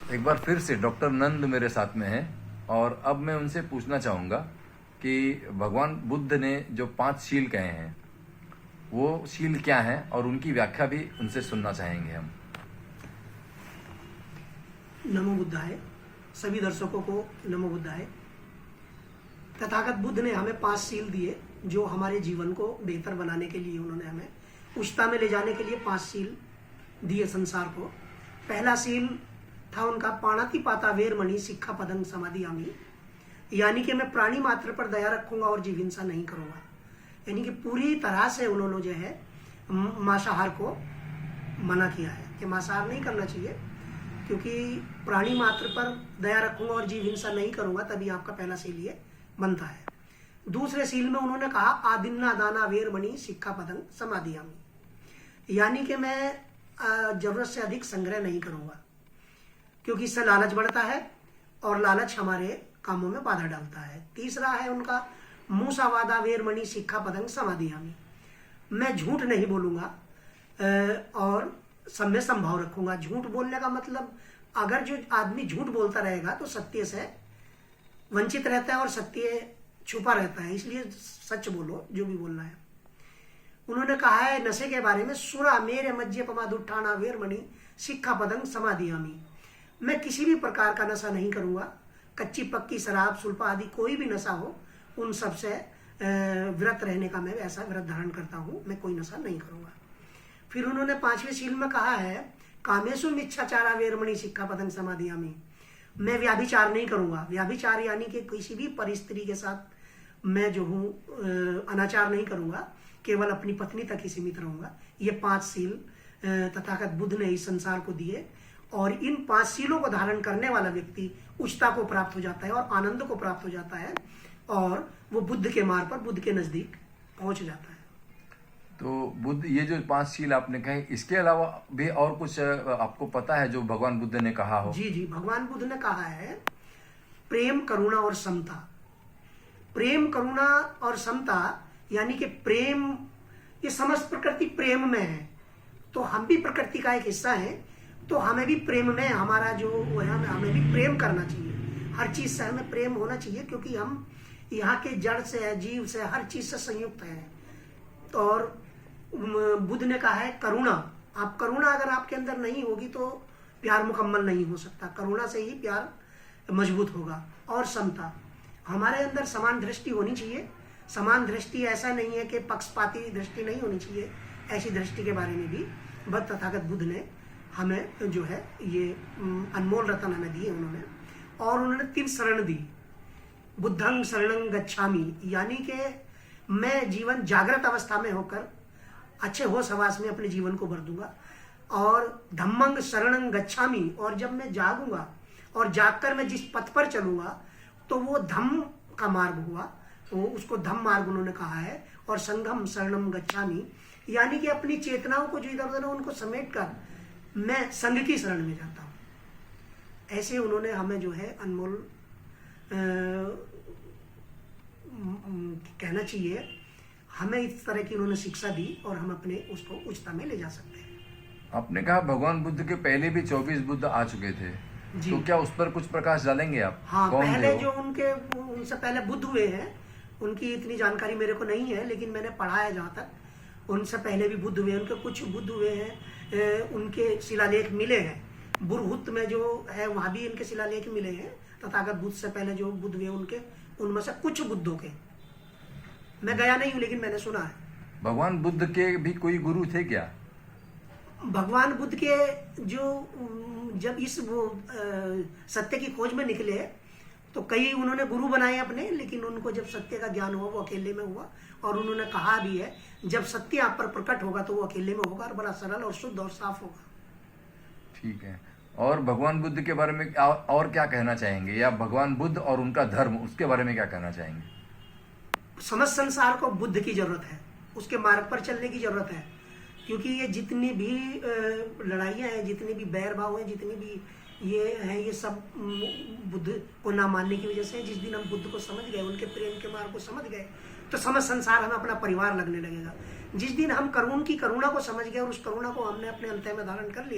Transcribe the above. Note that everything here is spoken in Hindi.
एक बार फिर से डॉक्टर नंद मेरे साथ में हैं और अब मैं उनसे पूछना चाहूंगा कि भगवान बुद्ध ने जो 5 शील कहे हैं वो शील क्या हैं और उनकी व्याख्या भी उनसे सुनना चाहेंगे हम। नमो बुद्धाय। सभी दर्शकों को नमो बुद्धाय। तथागत बुद्ध ने हमें 5 शील दिए जो हमारे जीवन को बेहतर बनाने के लिए, उन्होंने हमें उच्चता में ले जाने के लिए 5 शील दिए संसार को। पहला शील था उनका पाणातिपाता वेरमणि शिक्षा पदं समाधियामि, यानी कि मैं प्राणी मात्र पर दया रखूंगा और जीव हिंसा नहीं करूंगा। यानी कि पूरी तरह से उन्होंने जो है मांसाहार को मना किया है कि मांसाहार नहीं करना चाहिए, क्योंकि प्राणी मात्र पर दया रखूंगा और जीव हिंसा नहीं करूंगा, तभी आपका पहला शील ये बनता है। दूसरे शील में उन्होंने कहा आदिन्ना दाना वेरमणि शिक्षा पदं समाधियामि, यानी कि मैं जरूरत से अधिक संग्रह नहीं करूंगा, क्योंकि इससे लालच बढ़ता है और लालच हमारे कामों में बाधा डालता है। तीसरा है उनका मूसावादा वेरमणि शिक्षा पदं समाधियामि, मैं झूठ नहीं बोलूंगा और सब में संभाव रखूंगा। झूठ बोलने का मतलब, अगर जो आदमी झूठ बोलता रहेगा तो सत्य से वंचित रहता है और सत्य छुपा रहता है, इसलिए सच बोलो जो भी बोलना है। उन्होंने कहा है नशे के बारे में सुरा मेरे मज्जे पमादुट्ठाना वेरमणि शिक्षा पदं समाधियामि, मैं किसी भी प्रकार का नशा नहीं करूंगा। कच्ची पक्की शराब सुल्फा आदि कोई भी नशा हो उन सब से व्रत रहने का मैं ऐसा व्रत धारण करता हूं, मैं कोई नशा नहीं करूंगा। फिर उन्होंने 5वें शील में कहा है कामेषु मिच्छाचारा वेरमणि शिक्षा पदं समाधियामि, मैं व्याभिचार नहीं करूंगा। व्याभिचार यानी कि किसी भी परिस्त्री के साथ मैं जो हूँ अनाचार नहीं करूंगा, केवल अपनी पत्नी तक ही सीमित रहूंगा। ये 5 शील तथागत बुद्ध ने इस संसार को दिए और इन 5 शीलों को धारण करने वाला व्यक्ति उच्चता को प्राप्त हो जाता है और आनंद को प्राप्त हो जाता है और वो बुद्ध के मार्ग पर, बुद्ध के नजदीक पहुंच जाता है। तो बुद्ध, ये जो 5 शील आपने कहे, इसके अलावा भी और कुछ आपको पता है जो भगवान बुद्ध ने कहा हो? जी जी, भगवान बुद्ध ने कहा है प्रेम करुणा और समता। प्रेम करुणा और समता यानी कि प्रेम, ये समस्त प्रकृति प्रेम में है, तो हम भी प्रकृति का एक हिस्सा है, तो हमें भी प्रेम में हमारा जो वो है, हमें भी प्रेम करना चाहिए। हर चीज से हमें प्रेम होना चाहिए, क्योंकि हम यहाँ के जड़ से, जीव से, हर चीज से संयुक्त है। और बुद्ध ने कहा है करुणा। आप करुणा अगर आपके अंदर नहीं होगी तो प्यार मुकम्मल नहीं हो सकता, करुणा से ही प्यार मजबूत होगा। और समता, हमारे अंदर समान दृष्टि होनी चाहिए। समान दृष्टि ऐसा नहीं है कि पक्षपाती दृष्टि नहीं होनी चाहिए, ऐसी दृष्टि के बारे में भी बद तथागत बुद्ध ने हमें जो है ये अनमोल रतन हमें दिए उन्होंने। और उन्होंने 3 शरण दी, बुद्धं शरणं गच्छामि, यानी कि मैं जीवन जागृत अवस्था में होकर अच्छे होश हवास में अपने जीवन को भर दूंगा। और धम्मं शरणं गच्छामि, और जब मैं जागूंगा और जागकर मैं जिस पथ पर चलूंगा तो वो धम्म का मार्ग हुआ, तो उसको धम्म मार्ग उन्होंने कहा है। और संघम शरणं गच्छामि, यानी कि अपनी चेतनाओं को जो इधर उधर उनको समेट कर मैं संघ की शरण में जाता हूं। ऐसे उन्होंने हमें जो है अनमोल कहना चाहिए, हमें इस तरह की उन्होंने शिक्षा दी और हम अपने उसको उच्चता में ले जा सकते हैं। आपने कहा भगवान बुद्ध के पहले भी 24 बुद्ध आ चुके थे, तो क्या उस पर कुछ प्रकाश डालेंगे आप? हाँ, पहले जो उनसे पहले बुद्ध हुए हैं उनकी इतनी जानकारी मेरे को नहीं है, लेकिन मैंने पढ़ा है जहाँ तक। उनसे पहले भी बुद्ध हुए, उनके कुछ बुद्ध हुए हैं, उनके शिलालेख मिले हैं। बुरहुत में जो है वहां भी इनके शिलालेख मिले हैं। तथागत बुद्ध से पहले जो बुद्ध हुए उनके, उनमें से कुछ बुद्धों के, मैं गया नहीं हूं लेकिन मैंने सुना है। भगवान बुद्ध के भी कोई गुरु थे क्या? भगवान बुद्ध के जो जब इस सत्य की खोज में निकले तो कई उन्होंने गुरु बनाए अपने, लेकिन उनको जब सत्य का ज्ञान हुआ वो अकेले में हुआ। और उन्होंने कहा भी है जब सत्य आप पर प्रकट होगा तो वो अकेले में होगा और बड़ा सरल और शुद्ध और साफ होगा। ठीक है। और भगवान बुद्ध के बारे में और क्या कहना चाहेंगे, या भगवान बुद्ध और उनका धर्म, उसके बारे में क्या कहना चाहेंगे? समस्त संसार को बुद्ध की जरूरत है, उसके मार्ग पर चलने की जरूरत है, क्योंकि ये जितनी भी लड़ाइयाँ हैं, जितने भी बैर भाव हैं, जितनी भी ये हैं, ये सब बुद्ध को ना मानने की वजह से। जिस दिन हम बुद्ध को समझ गए, उनके प्रेम के मार्ग को समझ गए, तो समस्त संसार हमें अपना परिवार लगने लगेगा। जिस दिन हम करुण की करुणा को समझ गए और उस करुणा को हमने अपने अंतः में धारण कर लिया,